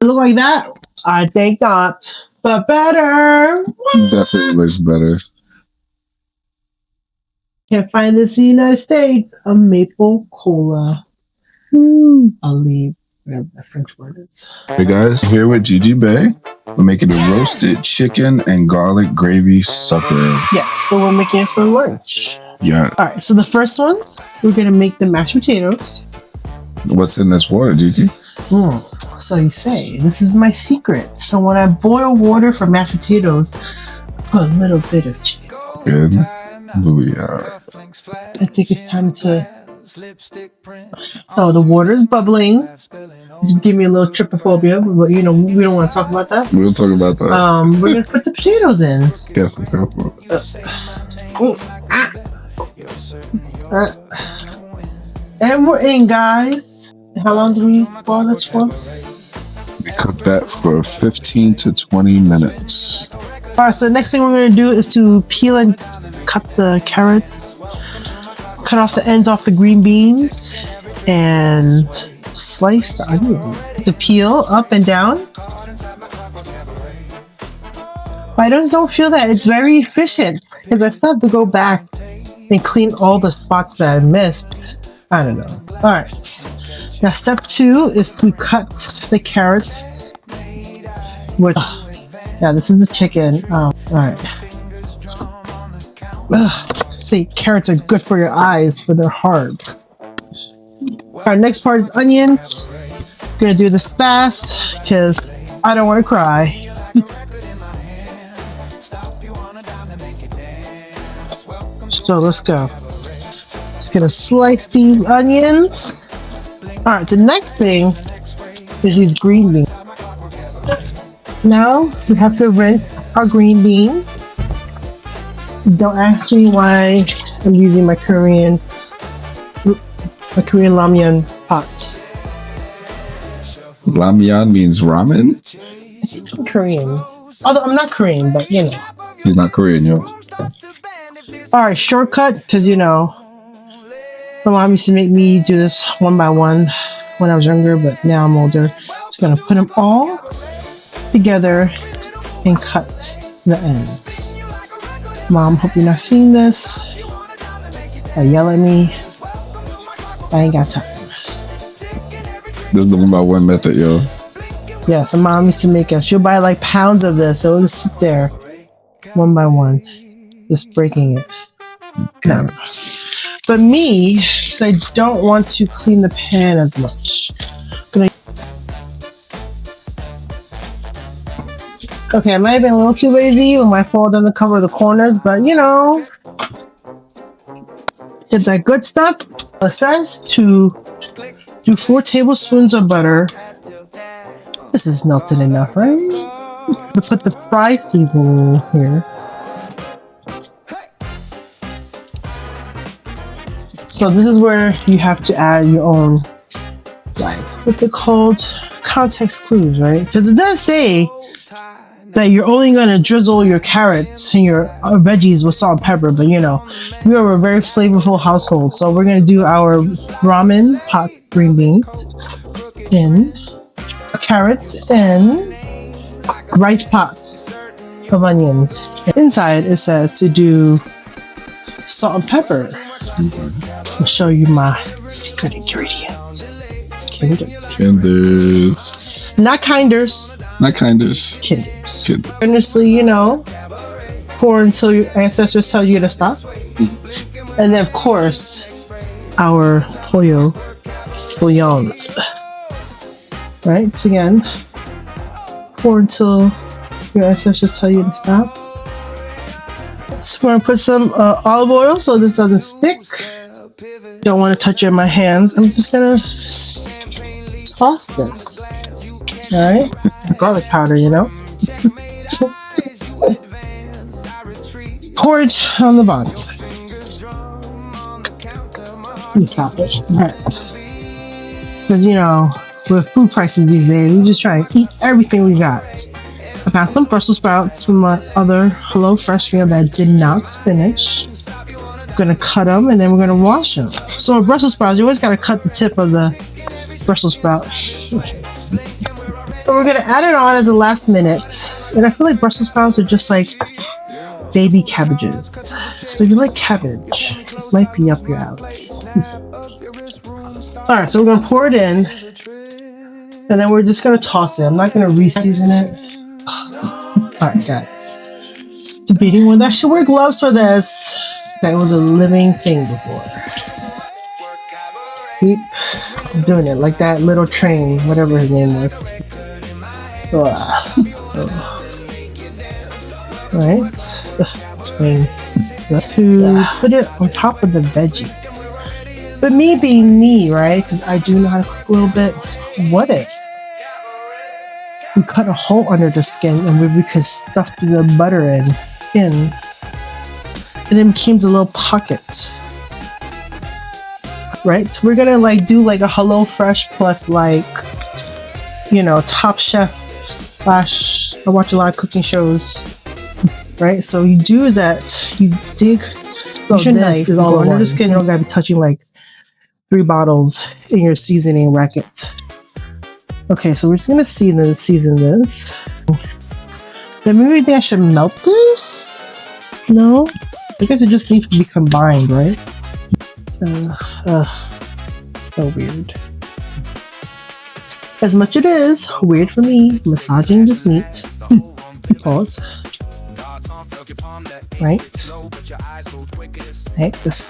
Look like that? I think not, but better. Definitely looks better. Can't find this in the United States. A maple cola. I'll leave whatever the French word is. Hey guys, here with Gigi Bay. We're making a roasted chicken and garlic gravy supper. Yes, but we're making it for lunch. Yeah. All right, so the first one, we're going to make the mashed potatoes. What's in this water, Gigi? So you say, this is my secret. So when I boil water for mashed potatoes, I put a little bit of chicken. Good. Booyah. I think it's time to... So the water is bubbling. Just give me a little trypophobia, but you know, we don't want to talk about that. We'll talk about that. We're going to put the potatoes in. Yes, let's go for it. And we're in, guys. How long do we boil this for? We cook that for 15 to 20 minutes. All right, so the next thing we're going to do is to peel and cut the carrots, cut off the ends off the green beans, and slice the onion. The peel up and down. But I just don't feel that it's very efficient because I still have to go back and clean all the spots that I missed. I don't know. All right. Now, step 2 is to cut the carrots with. Yeah, this is the chicken. All right. See, carrots are good for your eyes, but they're hard. Our next part is onions. Gonna do this fast because I don't want to cry. So let's go. Just gonna slice the onions. All right, the next thing is these green beans. Now we have to rinse our green bean. Don't ask me why I'm using my Korean ramyeon pot. Ramyeon means ramen? I think I'm Korean. Although I'm not Korean, but you know. He's not Korean, yo. All right, shortcut, because you know, my mom used to make me do this one by one when I was younger, but now I'm older. Just gonna put them all together and cut the ends. Mom, hope you're not seeing this. Or yell at me. I ain't got time. This is the one by one method, yo. Yeah, so mom used to make us. She'll buy like pounds of this, so it'll just sit there one by one, just breaking it. No. But me, because I don't want to clean the pan as much. Okay, I might have been a little too lazy when my fall doesn't cover the corners, but you know, get that good stuff. It says to do 4 tablespoons of butter. This is melted enough, right? To put the fry seasoning in here. So this is where you have to add your own, like, what's it called? Context clues, right? Because it does say that you're only going to drizzle your carrots and your veggies with salt and pepper, but you know, we are a very flavorful household, so we're going to do our ramen pot green beans in, carrots in, rice pots of onions. Inside it says to do salt and pepper. I'll show you my secret ingredients. It's Kinders. Not kinders. Not kinders. Kinders. Earnestly, you know, pour until your ancestors tell you to stop. And then, of course, our pollo bouillon. Right? So again, pour until your ancestors tell you to stop. So we're going to put some olive oil so this doesn't stick. Don't want to touch it in my hands. I'm just going to toss this. Alright? Garlic powder, you know? Pour it on the bottom. Stop it. Alright. Because, you know, with food prices these days, we just try and eat everything we got. I got some Brussels sprouts from my other HelloFresh meal that I did not finish. I'm gonna cut them and then we're gonna wash them. So with Brussels sprouts, you always gotta cut the tip of the Brussels sprout. So we're gonna add it on as a last minute. And I feel like Brussels sprouts are just like baby cabbages. So if you like cabbage, this might be up your alley. Alright, so we're gonna pour it in. And then we're just gonna toss it. I'm not gonna re-season it. Alright, guys. Debating whether I should wear gloves for this. That was a living thing before. Keep doing it like that little train, whatever his name was. Right? Swing. To put it on top of the veggies. But me being me, right? Because I do know how to cook a little bit. What if we cut a hole under the skin and we could stuff the butter in, and then it becomes a little pocket. Right? So we're gonna like do like a HelloFresh plus like, you know, Top Chef / I watch a lot of cooking shows. Right? So you do is that you dig your knife is all under the skin. You don't gotta be touching like 3 bottles in your seasoning racket. Okay, so we're just gonna season this. Then maybe I should melt this? No? I guess it just needs to be combined, right? So weird. As much it is weird for me massaging this meat. Pause. Right? Right, just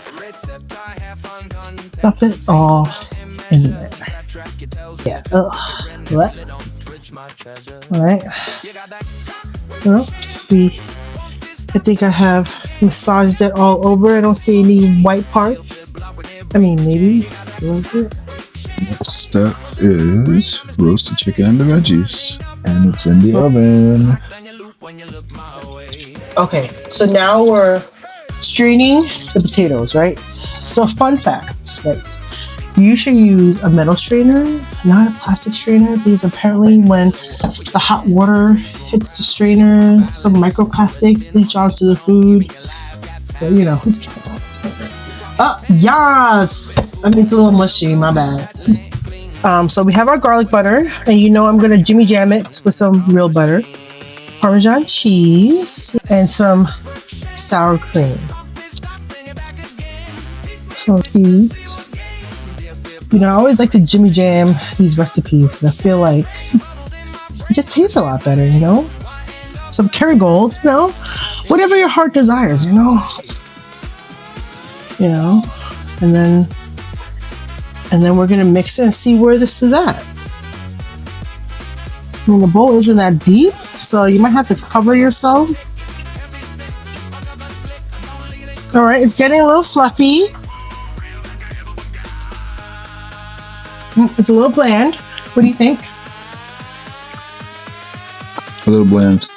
stuff it all in there. Yeah. What? Alright. Well, I think I have massaged it all over. I don't see any white parts. I mean, maybe a little bit. Next step is roast the chicken and the veggies. And it's in the oven. Okay, so now we're straining the potatoes, right? So fun fact, right? You should use a metal strainer, not a plastic strainer, because apparently when the hot water hits the strainer, some microplastics leach onto the food. But, you know, who's kidding? Oh, yes! I mean, it's a little mushy, my bad. So we have our garlic butter, and you know I'm gonna Jimmy Jam it with some real butter, Parmesan cheese, and some sour cream. So cheese. You know, I always like to Jimmy Jam these recipes. I feel like it just tastes a lot better, you know? Some Kerrygold, you know? Whatever your heart desires, you know? You know? And then we're gonna mix it and see where this is at. I mean, the bowl isn't that deep, so you might have to cover yourself. All right, it's getting a little fluffy. It's a little bland. What do you think? A little bland.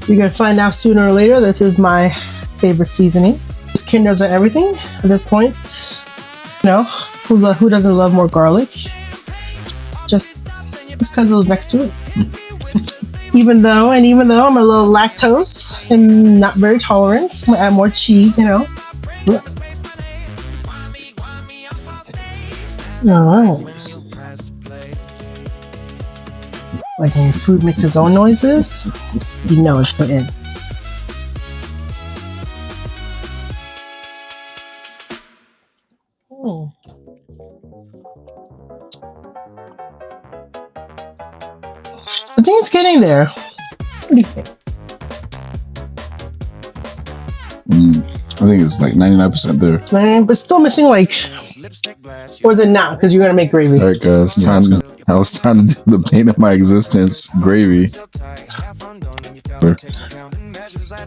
You're gonna find out sooner or later. This is my favorite seasoning. Just kindles and everything at this point. You know, who doesn't love more garlic? Just because it was next to it. even though I'm a little lactose and not very tolerant, I'm gonna add more cheese, you know. Alright. Like when your food makes its own noises, you know it's put in. I think it's getting there. What do you think? I think it's like 99% there. But still missing like more than now because you're gonna make gravy. All right, guys. Now it's time to do the pain of my existence, gravy.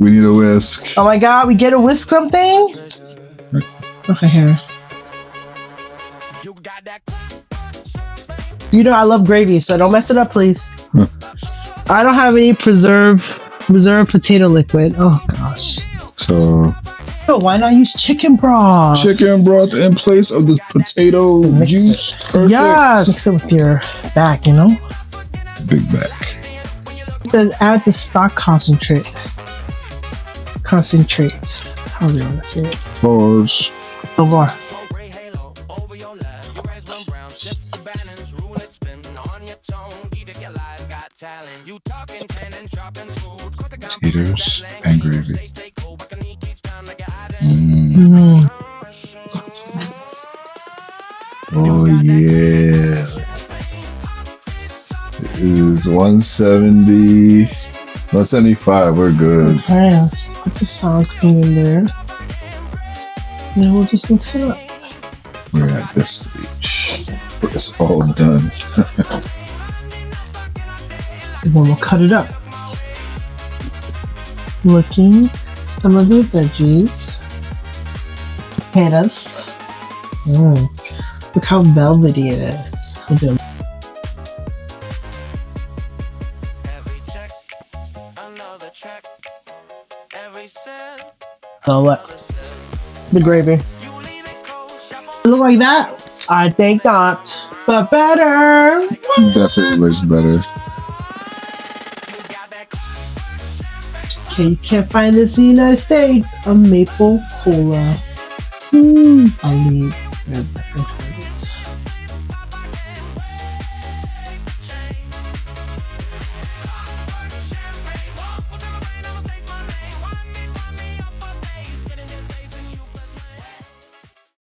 We need a whisk. Oh my god, we get to whisk something? Okay, here. You know I love gravy, so don't mess it up, please. I don't have any preserved potato liquid. Oh gosh. So why not use chicken broth? Chicken broth in place of the potato juice. Perfect. Yes. Mix it with your back, you know? Big back. Then add the stock concentrate. Concentrates. How do you want to say it? Pause. No more. Potatoes and gravy. Oh yeah. It is 170, 175. We're good. Okay, let's put the sour cream in there. Then we'll just mix it up. We're at this stage. It's all done. And then we'll cut it up. Looking some of the veggies. Potatoes. Look how velvety it is. We'll do so look, the gravy. Look like that? I think not, but better. Definitely looks better. Okay, you can't find this in the United States. A maple cola. I'll leave.